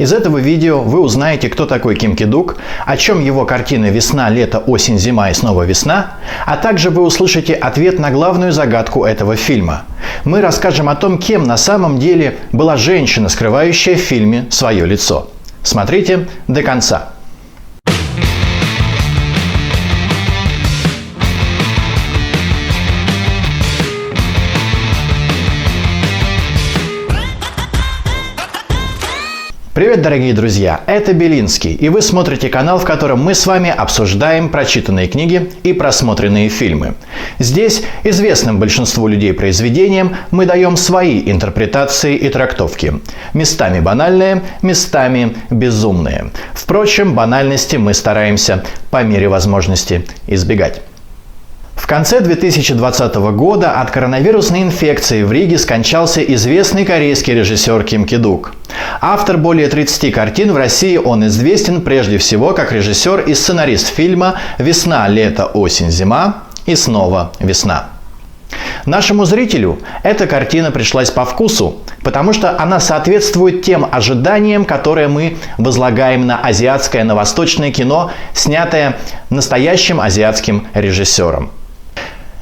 Из этого видео вы узнаете, кто такой Ким Ки-дук, о чем его картины «Весна, лето, осень, зима и снова весна», а также вы услышите ответ на главную загадку этого фильма. Мы расскажем о том, кем на самом деле была женщина, скрывающая в фильме свое лицо. Смотрите до конца. Привет, дорогие друзья! Это Белинский, и вы смотрите канал, в котором мы с вами обсуждаем прочитанные книги и просмотренные фильмы. Здесь известным большинству людей произведениям мы даем свои интерпретации и трактовки. Местами банальные, местами безумные. Впрочем, банальности мы стараемся по мере возможности избегать. В конце 2020 года от коронавирусной инфекции в Риге скончался известный корейский режиссер Ким Ки-дук. Автор более 30 картин, в России он известен прежде всего как режиссер и сценарист фильма «Весна, лето, осень, зима» и снова «Весна». Нашему зрителю эта картина пришлась по вкусу, потому что она соответствует тем ожиданиям, которые мы возлагаем на азиатское, на восточное кино, снятое настоящим азиатским режиссером.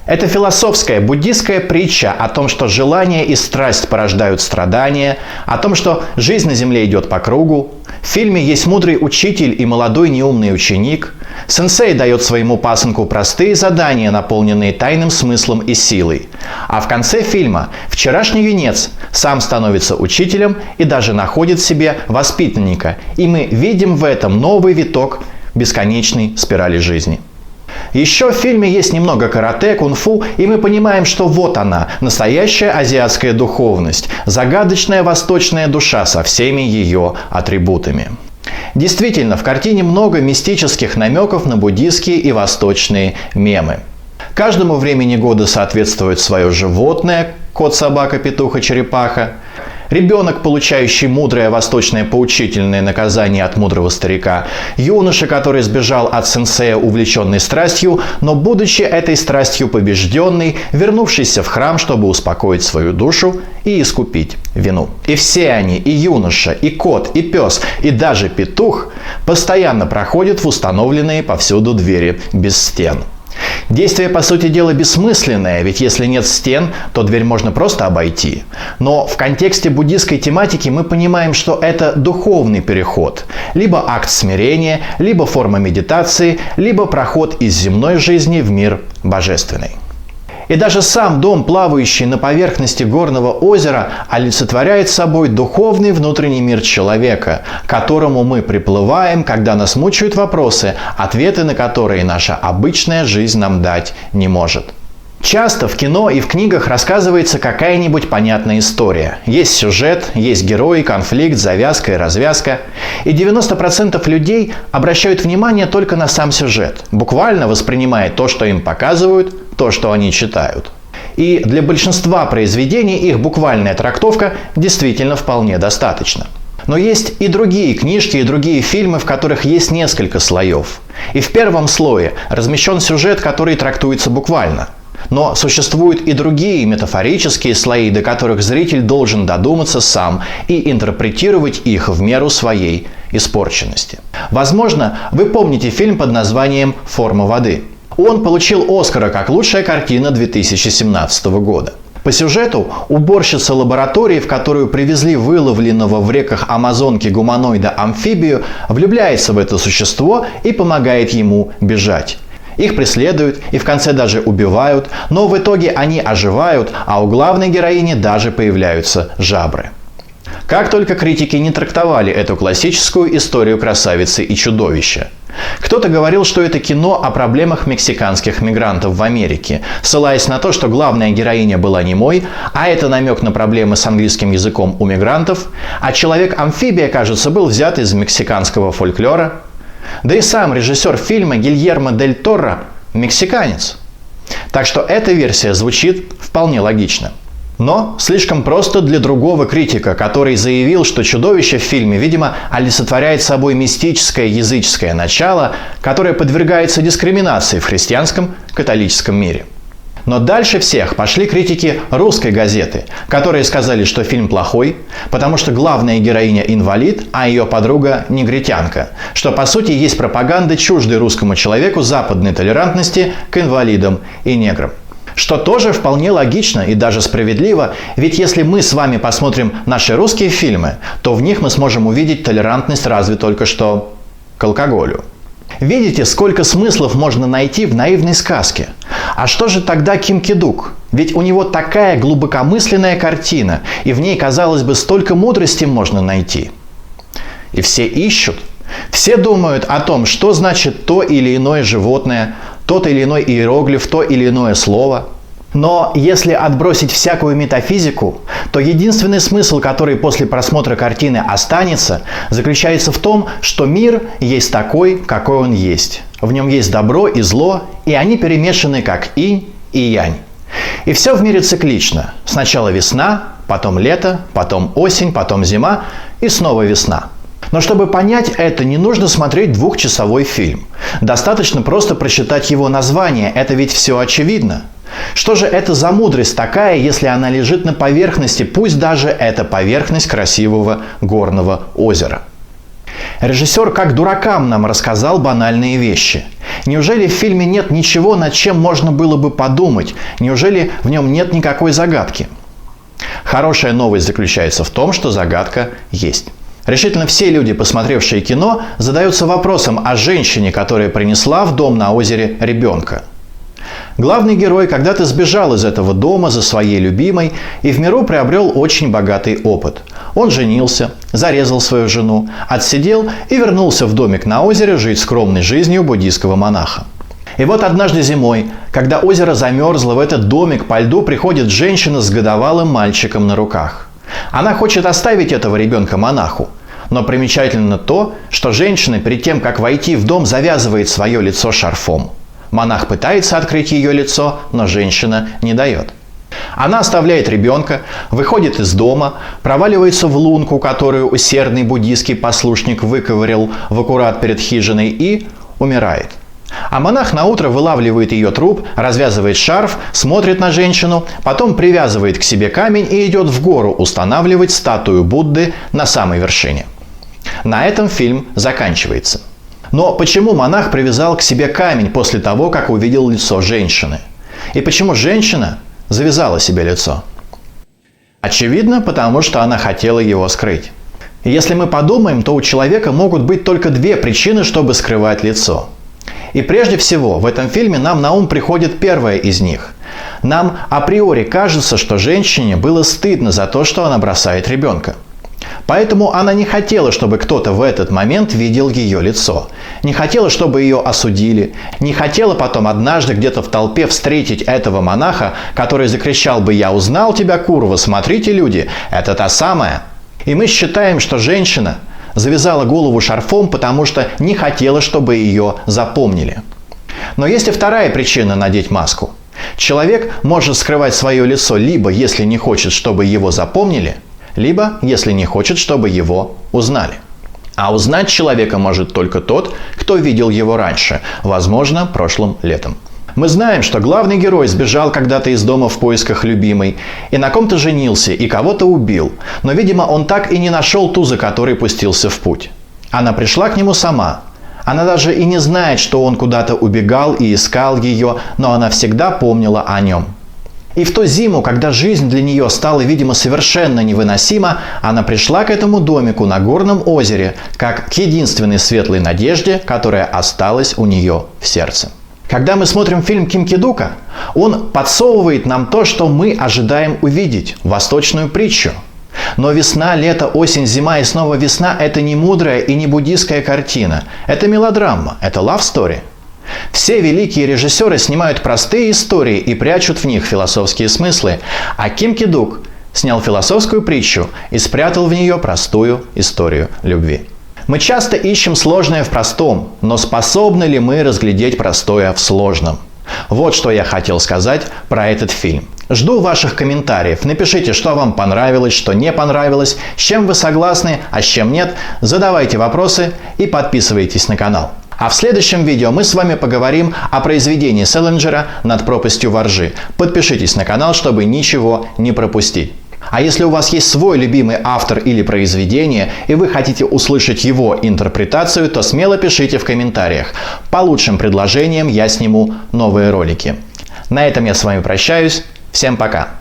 Это философская буддийская притча о том, что желание и страсть порождают страдания, о том, что жизнь на земле идет по кругу. В фильме есть мудрый учитель и молодой неумный ученик. Сенсей дает своему пасынку простые задания, наполненные тайным смыслом и силой. А в конце фильма вчерашний юнец сам становится учителем и даже находит себе воспитанника. И мы видим в этом новый виток бесконечной спирали жизни. Еще в фильме есть немного карате, кунг-фу, и мы понимаем, что вот она, настоящая азиатская духовность, загадочная восточная душа со всеми ее атрибутами. Действительно, в картине много мистических намеков на буддийские и восточные мемы. Каждому времени года соответствует свое животное – кот, собака, петух и черепаха. Ребенок, получающий мудрое восточное поучительное наказание от мудрого старика. Юноша, который сбежал от сенсея, увлеченный страстью, но, будучи этой страстью побежденный, вернувшийся в храм, чтобы успокоить свою душу и искупить вину. И все они, и юноша, и кот, и пес, и даже петух, постоянно проходят в установленные повсюду двери без стен. Действие, по сути дела, бессмысленное, ведь если нет стен, то дверь можно просто обойти. Но в контексте буддийской тематики мы понимаем, что это духовный переход. Либо акт смирения, либо форма медитации, либо проход из земной жизни в мир божественный. И даже сам дом, плавающий на поверхности горного озера, олицетворяет собой духовный внутренний мир человека, к которому мы приплываем, когда нас мучают вопросы, ответы на которые наша обычная жизнь нам дать не может. Часто в кино и в книгах рассказывается какая-нибудь понятная история. Есть сюжет, есть герои, конфликт, завязка и развязка. И 90% людей обращают внимание только на сам сюжет, буквально воспринимая то, что им показывают, то, что они читают. И для большинства произведений их буквальная трактовка действительно вполне достаточна. Но есть и другие книжки, и другие фильмы, в которых есть несколько слоев. И в первом слое размещен сюжет, который трактуется буквально. Но существуют и другие метафорические слои, до которых зритель должен додуматься сам и интерпретировать их в меру своей испорченности. Возможно, вы помните фильм под названием «Форма воды». Он получил Оскара как лучшая картина 2017 года. По сюжету уборщица лаборатории, в которую привезли выловленного в реках Амазонки гуманоида-амфибию, влюбляется в это существо и помогает ему бежать. Их преследуют и в конце даже убивают, но в итоге они оживают, а у главной героини даже появляются жабры. Как только критики не трактовали эту классическую историю красавицы и чудовища. Кто-то говорил, что это кино о проблемах мексиканских мигрантов в Америке, ссылаясь на то, что главная героиня была немой, а это намек на проблемы с английским языком у мигрантов, а человек-амфибия, кажется, был взят из мексиканского фольклора. Да и сам режиссер фильма Гильермо дель Торо – мексиканец. Так что эта версия звучит вполне логично. Но слишком просто для другого критика, который заявил, что чудовище в фильме, видимо, олицетворяет собой мистическое языческое начало, которое подвергается дискриминации в христианском католическом мире. Но дальше всех пошли критики русской газеты, которые сказали, что фильм плохой, потому что главная героиня инвалид, а ее подруга негритянка, что по сути есть пропаганда чуждой русскому человеку западной толерантности к инвалидам и неграм. Что тоже вполне логично и даже справедливо, ведь если мы с вами посмотрим наши русские фильмы, то в них мы сможем увидеть толерантность разве только что к алкоголю. Видите, сколько смыслов можно найти в наивной сказке? А что же тогда Ким Ки-дук? Ведь у него такая глубокомысленная картина, и в ней, казалось бы, столько мудрости можно найти. И все ищут. Все думают о том, что значит то или иное животное, тот или иной иероглиф, то или иное слово. Но если отбросить всякую метафизику, то единственный смысл, который после просмотра картины останется, заключается в том, что мир есть такой, какой он есть. В нем есть добро и зло, и они перемешаны как инь и янь. И все в мире циклично. Сначала весна, потом лето, потом осень, потом зима и снова весна. Но чтобы понять это, не нужно смотреть двухчасовой фильм. Достаточно просто прочитать его название, это ведь все очевидно. Что же это за мудрость такая, если она лежит на поверхности, пусть даже это поверхность красивого горного озера? Режиссер как дуракам нам рассказал банальные вещи. Неужели в фильме нет ничего, над чем можно было бы подумать? Неужели в нем нет никакой загадки? Хорошая новость заключается в том, что загадка есть. Решительно все люди, посмотревшие кино, задаются вопросом о женщине, которая принесла в дом на озере ребенка. Главный герой когда-то сбежал из этого дома за своей любимой и в миру приобрел очень богатый опыт. Он женился, зарезал свою жену, отсидел и вернулся в домик на озере жить скромной жизнью буддийского монаха. И вот однажды зимой, когда озеро замерзло, в этот домик по льду приходит женщина с годовалым мальчиком на руках. Она хочет оставить этого ребенка монаху. Но примечательно то, что женщина перед тем, как войти в дом, завязывает свое лицо шарфом. Монах пытается открыть ее лицо, но женщина не дает. Она оставляет ребенка, выходит из дома, проваливается в лунку, которую усердный буддийский послушник выковырял в аккурат перед хижиной, и умирает. А монах наутро вылавливает ее труп, развязывает шарф, смотрит на женщину, потом привязывает к себе камень и идет в гору устанавливать статую Будды на самой вершине. На этом фильм заканчивается. Но почему монах привязал к себе камень после того, как увидел лицо женщины? И почему женщина завязала себе лицо? Очевидно, потому что она хотела его скрыть. И если мы подумаем, то у человека могут быть только две причины, чтобы скрывать лицо. И прежде всего, в этом фильме нам на ум приходит первая из них. Нам априори кажется, что женщине было стыдно за то, что она бросает ребенка. Поэтому она не хотела, чтобы кто-то в этот момент видел ее лицо. Не хотела, чтобы ее осудили. Не хотела потом однажды где-то в толпе встретить этого монаха, который закричал бы: «Я узнал тебя, курва, смотрите, люди, это та самая». И мы считаем, что женщина завязала голову шарфом, потому что не хотела, чтобы ее запомнили. Но есть и вторая причина надеть маску. Человек может скрывать свое лицо либо если не хочет, чтобы его запомнили, либо если не хочет, чтобы его узнали. А узнать человека может только тот, кто видел его раньше, возможно, прошлым летом. Мы знаем, что главный герой сбежал когда-то из дома в поисках любимой, и на ком-то женился, и кого-то убил. Но, видимо, он так и не нашел ту, за которой пустился в путь. Она пришла к нему сама. Она даже и не знает, что он куда-то убегал и искал ее, но она всегда помнила о нем. И в ту зиму, когда жизнь для нее стала, видимо, совершенно невыносима, она пришла к этому домику на горном озере, как к единственной светлой надежде, которая осталась у нее в сердце. Когда мы смотрим фильм Ким Ки-дука, он подсовывает нам то, что мы ожидаем увидеть – восточную притчу. Но весна, лето, осень, зима и снова весна – это не мудрая и не буддийская картина. Это мелодрама, это love story. Все великие режиссеры снимают простые истории и прячут в них философские смыслы, а Ким Ки-дук снял философскую притчу и спрятал в нее простую историю любви. Мы часто ищем сложное в простом, но способны ли мы разглядеть простое в сложном? Вот что я хотел сказать про этот фильм. Жду ваших комментариев. Напишите, что вам понравилось, что не понравилось, с чем вы согласны, а с чем нет. Задавайте вопросы и подписывайтесь на канал. А в следующем видео мы с вами поговорим о произведении Селлинджера «Над пропастью во ржи». Подпишитесь на канал, чтобы ничего не пропустить. А если у вас есть свой любимый автор или произведение, и вы хотите услышать его интерпретацию, то смело пишите в комментариях. По лучшим предложениям я сниму новые ролики. На этом я с вами прощаюсь. Всем пока!